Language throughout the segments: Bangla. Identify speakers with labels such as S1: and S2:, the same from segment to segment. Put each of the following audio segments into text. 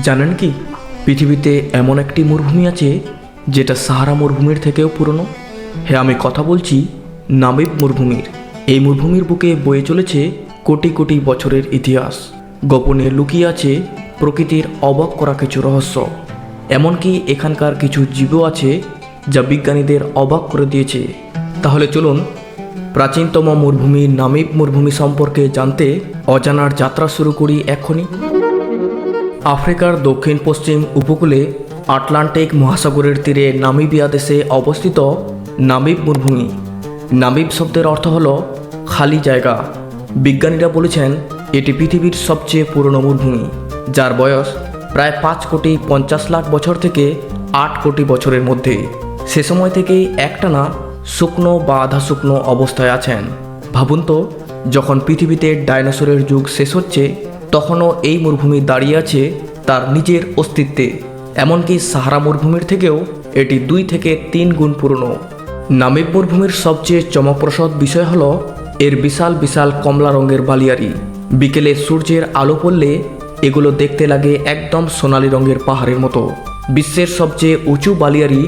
S1: জানেন কি, পৃথিবীতে এমন একটি মরুভূমি আছে যেটা সাহারা মরুভূমির থেকেও পুরনো। হ্যাঁ, আমি কথা বলছি নামিব মরুভূমির। এই মরুভূমির বুকে বয়ে চলেছে কোটি কোটি বছরের ইতিহাস। গোপনে লুকিয়ে আছে প্রকৃতির অবাক করা কিছু রহস্য। এমনকি এখানকার কিছু জীবও আছে যা বিজ্ঞানীদের অবাক করে দিয়েছে। তাহলে চলুন প্রাচীনতম মরুভূমি নামিব মরুভূমি সম্পর্কে জানতে অজানার যাত্রা শুরু করি এক্ষুনি। আফ্রিকার দক্ষিণ পশ্চিম উপকূলে আটলান্টিক মহাসাগরের তীরে নামিবিয়া দেশে অবস্থিত নামিব মরুভূমি। নামিব শব্দের অর্থ হল খালি জায়গা। বিজ্ঞানীরা বলেছেন এটি পৃথিবীর সবচেয়ে পুরনো মরুভূমি, যার বয়স প্রায় 5,50,00,000 বছর থেকে 8 কোটি বছরের মধ্যে। সে সময় থেকেই একটানা শুকনো বা আধা শুকনো অবস্থায় আছেন। ভাবুন তো, যখন পৃথিবীতে ডাইনোসরের যুগ শেষ হচ্ছে তখনও এই মরুভূমি দাঁড়িয়ে আছে তার নিজের অস্তিত্বে। এমনকি সাহারা মরুভূমির থেকেও এটি 2 থেকে 3 গুণ পুরনো। নামিব মরুভূমির সবচেয়ে চমকপ্রদ বিষয় হলো এর বিশাল বিশাল কমলা রঙের বালিয়াড়ি। বিকেলে সূর্যের আলো পড়লে এগুলো দেখতে লাগে একদম সোনালি রঙের পাহাড়ের মতো। বিশ্বের সবচেয়ে উঁচু বালিয়াড়ি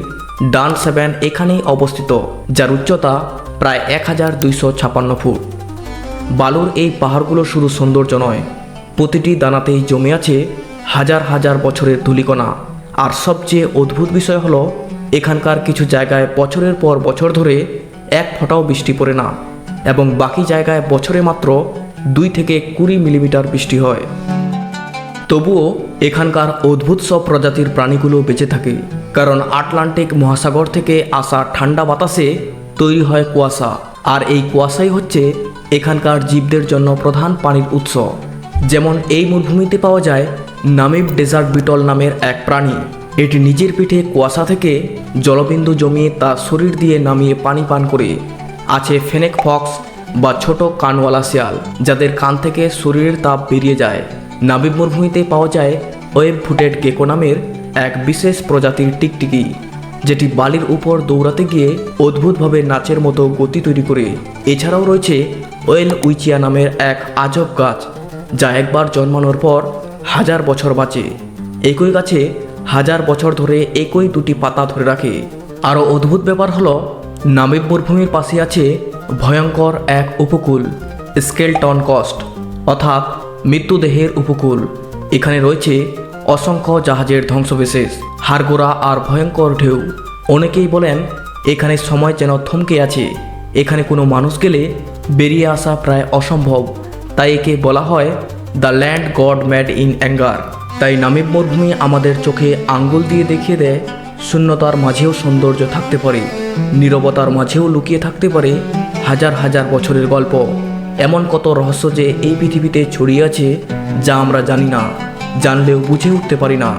S1: ডান 7 এখানেই অবস্থিত, যার উচ্চতা প্রায় 1256 ফুট। বালুর এই পাহাড়গুলো শুধু সৌন্দর্য নয়, প্রতিটি দানাতেই জমে আছে হাজার হাজার বছরের ধূলিকণা। আর সবচেয়ে অদ্ভুত বিষয় হলো এখানকার কিছু জায়গায় বছরের পর বছর ধরে এক ফোঁটাও বৃষ্টি পড়ে না, এবং বাকি জায়গায় বছরে মাত্র 2 থেকে 20 মিলিমিটার বৃষ্টি হয়। তবুও এখানকার অদ্ভুত সব প্রজাতির প্রাণীগুলো বেঁচে থাকে, কারণ আটলান্টিক মহাসাগর থেকে আসা ঠান্ডা বাতাসে তৈরি হয় কুয়াশা। আর এই কুয়াশাই হচ্ছে এখানকার জীবদের জন্য প্রধান পানির উৎস। যেমন এই মরুভূমিতে পাওয়া যায় নামিব ডেজার্ট বিটল নামের এক প্রাণী। এটি নিজের পিঠে কুয়াশা থেকে জলবিন্দু জমিয়ে তা শরীর দিয়ে নামিয়ে পানি পান করে। আছে ফেনেক ফক্স বা ছোট কানওয়ালা শিয়াল, যাদের কান থেকে শরীরের তাপ বেরিয়ে যায়। নামিব মরুভূমিতে পাওয়া যায় ওয়েব ফুটেড গেকো নামের এক বিশেষ প্রজাতির টিকটিকি, যেটি বালির উপর দৌড়াতে গিয়ে অদ্ভুতভাবে নাচের মতো গতি তৈরি করে। এছাড়াও রয়েছে ওয়েল উইচিয়া নামের এক আজব গাছ, যা একবার জন্মানোর পর 1000 বছর বাঁচে। একই গাছে 1000 বছর ধরে একই 2টি পাতা ধরে রাখে। আরও অদ্ভুত ব্যাপার হলো নামিব মরুভূমির পাশে আছে ভয়ঙ্কর এক উপকূল, স্কেলটন কোস্ট, অর্থাৎ মৃত্যুদেহের উপকূল। এখানে রয়েছে অসংখ্য জাহাজের ধ্বংসবিশেষ, হাড়গোড়া আর ভয়ঙ্কর ঢেউ। অনেকেই বলেন এখানে সময় যেন থমকে আছে। এখানে কোনো মানুষ গেলে বেরিয়ে আসা প্রায় অসম্ভব, তাই একে বলা হয় the land god made in anger. তাই নামিব মরুভূমি আমাদের চোখে আঙ্গুল দিয়ে দেখিয়ে দেয় শূন্যতার মাঝেও সৌন্দর্য থাকতে পারে, নীরবতার মাঝেও লুকিয়ে থাকতে পারে হাজার হাজার বছরের গল্প। এমন কত রহস্য যে এই পৃথিবীতে ছড়িয়ে আছে, যা আমরা জানি না, জানলেও বুঝে উঠতে পারি না।